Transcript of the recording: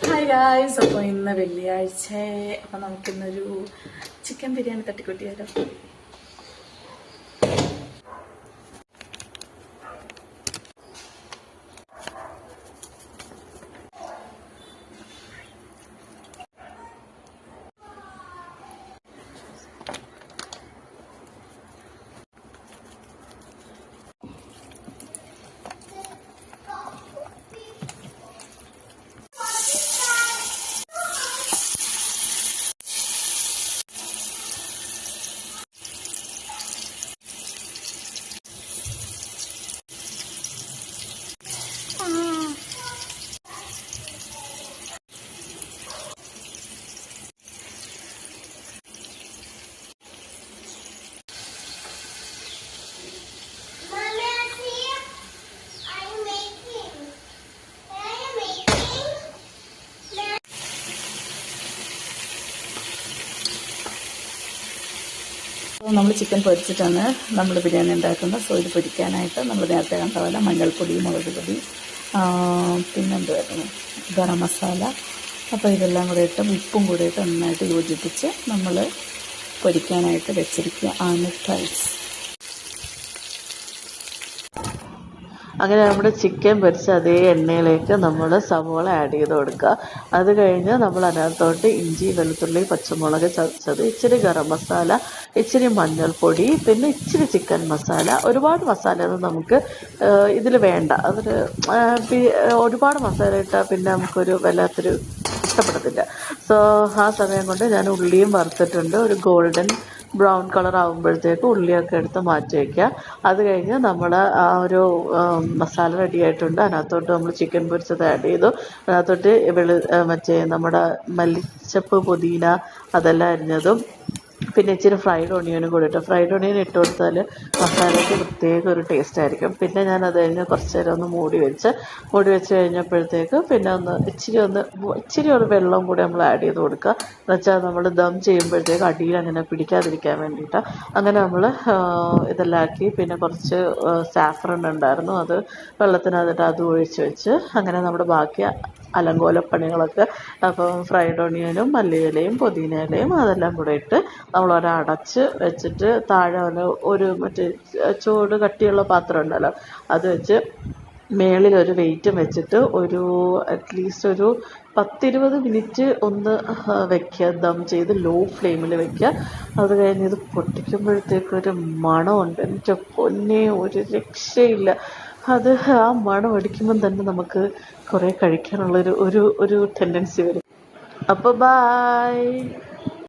Hi guys, അപ്പോൾ ഇന്ന് വെള്ളിയാഴ്ച. അപ്പം നമുക്കിന്നൊരു ചിക്കൻ ബിരിയാണി തട്ടിക്കൂട്ടിയാലോ? നമ്മൾ ചിക്കൻ പൊരിച്ചിട്ടാണ് നമ്മൾ ബിരിയാണി ഉണ്ടാക്കുന്നത്. സോ ഇത് പൊരിക്കാനായിട്ട് നമ്മൾ നേരത്തെ കണ്ട പോലെ മഞ്ഞൾപ്പൊടി, മുളക് പൊടി, പിന്നെന്തുവായിരുന്നു, ഗരം മസാല. അപ്പോൾ ഇതെല്ലാം കൂടെ ഇട്ട് ഉപ്പും കൂടെ ഇട്ട് നന്നായിട്ട് യോജിപ്പിച്ച് നമ്മൾ പൊരിക്കാനായിട്ട് വെച്ചിരിക്കുക ആണ് ഫ്രൈസ്. അങ്ങനെ നമ്മുടെ ചിക്കൻ പൊരിച്ച അതേ എണ്ണയിലേക്ക് നമ്മൾ സവോള ആഡ് ചെയ്ത് കൊടുക്കുക. അത് കഴിഞ്ഞ് നമ്മൾ അതിനകത്തോട്ട് ഇഞ്ചി, വെളുത്തുള്ളി, പച്ചമുളക് ചതച്ചത്, ഇച്ചിരി ഗരം മസാല, ഇച്ചിരി മഞ്ഞൾപ്പൊടി, പിന്നെ ഇച്ചിരി ചിക്കൻ മസാല. ഒരുപാട് മസാലയൊന്നും നമുക്ക് ഇതിൽ വേണ്ട. അതൊരു ഒരുപാട് മസാല ഇട്ടാൽ പിന്നെ നമുക്കൊരു വല്ലാത്തൊരു ഇഷ്ടപ്പെടത്തില്ല. സോ ആ സമയം കൊണ്ട് ഞാൻ ഉള്ളിയും വറുത്തിട്ടുണ്ട്. ഒരു ഗോൾഡൻ ബ്രൗൺ കളർ ആകുമ്പോഴത്തേക്ക് ഉള്ളിയൊക്കെ എടുത്ത് മാറ്റി വയ്ക്കുക. അത് കഴിഞ്ഞ് നമ്മൾ ആ ഒരു മസാല റെഡി ആയിട്ടുണ്ട്. അതിനകത്തോട്ട് നമ്മൾ ചിക്കൻ പൊരിച്ചത് ആഡ് ചെയ്തു. അതിനകത്തോട്ട് മറ്റേ നമ്മുടെ മല്ലിച്ചപ്പ്, പുതിന അതെല്ലാം അരിഞ്ഞതും, പിന്നെ ഇച്ചിരി ഫ്രൈഡ് ഓണിയനും കൂടി ഇട്ടു. ഫ്രൈഡ് ഓണിയൻ ഇട്ട് കൊടുത്താൽ മസാലയ്ക്ക് പ്രത്യേക ഒരു ടേസ്റ്റ് ആയിരിക്കും. പിന്നെ ഞാൻ അത് കഴിഞ്ഞ് കുറച്ച് നേരം ഒന്ന് മൂടി വെച്ച് കഴിഞ്ഞപ്പോഴത്തേക്ക് പിന്നെ ഇച്ചിരി ഒരു വെള്ളം കൂടി നമ്മൾ ആഡ് ചെയ്ത് കൊടുക്കുക. എന്നുവെച്ചാൽ നമ്മൾ ദം ചെയ്യുമ്പോഴത്തേക്ക് അടിയിൽ അങ്ങനെ പിടിക്കാതിരിക്കാൻ വേണ്ടിയിട്ടാണ്. അങ്ങനെ നമ്മൾ ഇതെല്ലാം ആക്കി. പിന്നെ കുറച്ച് സാഫ്രൺ ഉണ്ടായിരുന്നു, അത് വെള്ളത്തിനകത്തിട്ട് അത് ഒഴിച്ച് വെച്ച് അങ്ങനെ നമ്മുടെ ബാക്കി അലങ്കോലപ്പണികളൊക്കെ. അപ്പം ഫ്രൈഡ് ഓണിയനും മല്ലിയിലയും പുതിനയിലയും അതെല്ലാം കൂടെ ഇട്ട് നമ്മളൊരടച്ച് വെച്ചിട്ട് താഴെ ഒരു മറ്റേ ചൂട് കട്ടിയുള്ള പാത്രം ഉണ്ടല്ലോ, അത് വെച്ച് മേളിലൊരു വെയിറ്റും വെച്ചിട്ട് ഒരു അറ്റ്ലീസ്റ്റ് ഒരു 10-20 മിനിറ്റ് ഒന്ന് വെക്കുക. ദം ചെയ്ത് ലോ ഫ്ലെയിമിൽ വെക്കുക. അത് കഴിഞ്ഞ് ഇത് പൊട്ടിക്കുമ്പോഴത്തേക്കൊരു മണമുണ്ട്, എൻ്റെ പൊന്നേ, ഒരു രക്ഷയില്ല. അത് ആ മണം അടിക്കുമ്പം തന്നെ നമുക്ക് കുറേ കഴിക്കാനുള്ളൊരു ടെൻഡൻസി വരും. അപ്പോൾ ബൈ.